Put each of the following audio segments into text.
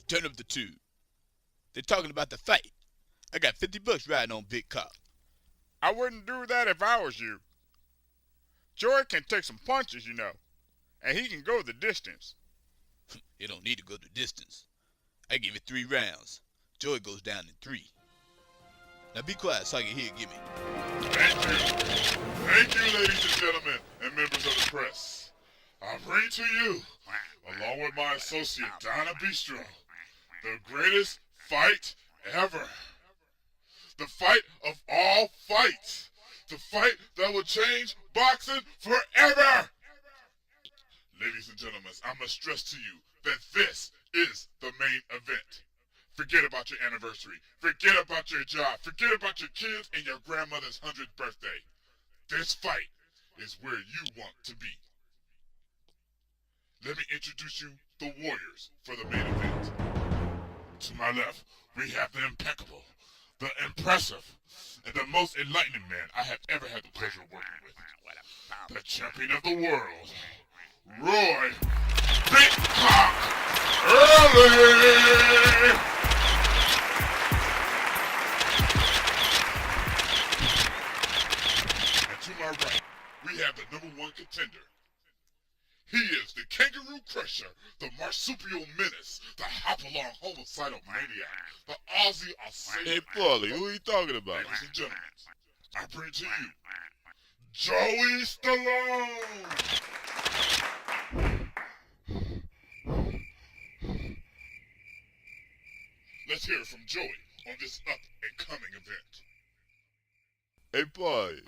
Turn up the tube. They're talking about the fight. I got $50 riding on Big Cop. I wouldn't do that if I was you. Joey can take some punches, you know, and he can go the distance. You don't need to go the distance. I give it 3 rounds. Joey goes down in 3. Now be quiet so I can hear Gimmie. Thank you. Thank you, ladies and gentlemen, and members of the press. I bring to you, along with my associate Donna Bistro, the greatest fight ever. The fight of all fights. The fight that will change boxing forever. Ladies and gentlemen, I must stress to you that this is the main event. Forget about your anniversary. Forget about your job. Forget about your kids and your grandmother's 100th birthday. This fight is where you want to be. Let me introduce you the Warriors for the main event. To my left, we have the impeccable, the impressive, and the most enlightening man I have ever had the pleasure of working with. The champion of the world, Roy Big Cock Early! And to my right, we have the #1 contender. He is the kangaroo crusher, the marsupial menace, the hop-along homicidal maniac, the Aussie Alsatian. Hey, Paulie, who are you talking about? Ladies and gentlemen, I bring to you Joey Stallone. Let's hear from Joey on this up-and-coming event. Hey, Paulie,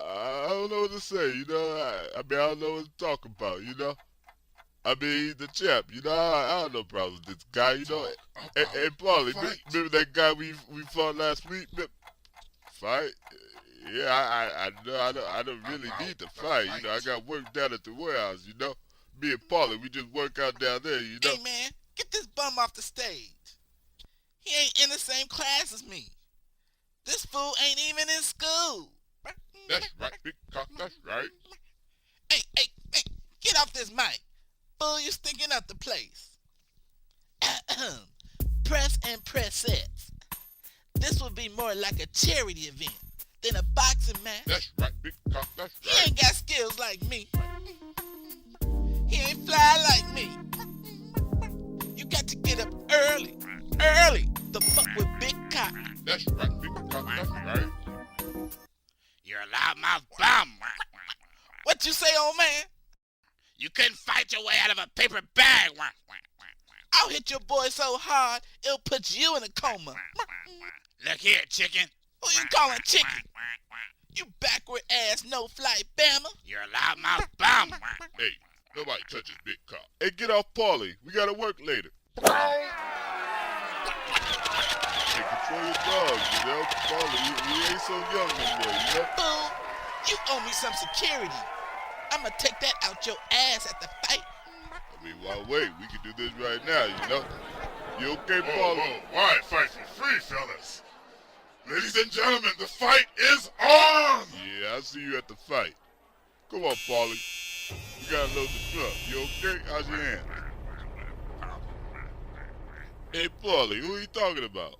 I don't know what to say, you know? I don't know what to talk about, you know? I mean, he's the champ, you know? I don't know problems with this guy, you know? Hey, Paulie, remember that guy we fought last week? Fight? Yeah, I don't really need to fight, you know? I got work down at the warehouse, you know? Me and Paulie, we just work out down there, you know? Hey, man, get this bum off the stage. He ain't in the same class as me. This fool ain't even in school. That's right, Big Cock, that's right. Hey, get off this mic. Fool, you stinking up the place. Press and press sets. This would be more like a charity event than a boxing match. That's right, Big Cock, that's right. He ain't got skills like me. He ain't fly like me. You got to get up early, to fuck with Big Cock. That's right, Big Cock, that's right. You're a loudmouth bum. What you say, old man? You couldn't fight your way out of a paper bag. I'll hit your boy so hard, it'll put you in a coma. Look here, chicken. Who you calling chicken? You backward ass no-flight Bama. You're a loudmouth bum. Hey, nobody touches Big Cock. Hey, get off Paulie. We gotta work later. Hey, control your dogs, you know? Paulie, he ain't so young no more, you know? Fool, you owe me some security. I'ma take that out your ass at the fight. I mean, why wait? We can do this right now, you know? You okay, Whoa, Paulie? why fight for free, fellas? Ladies and gentlemen, the fight is on! Yeah, I'll see you at the fight. Come on, Paulie. You gotta load the truck. You okay? How's your hand? Hey, Paulie, who are you talking about?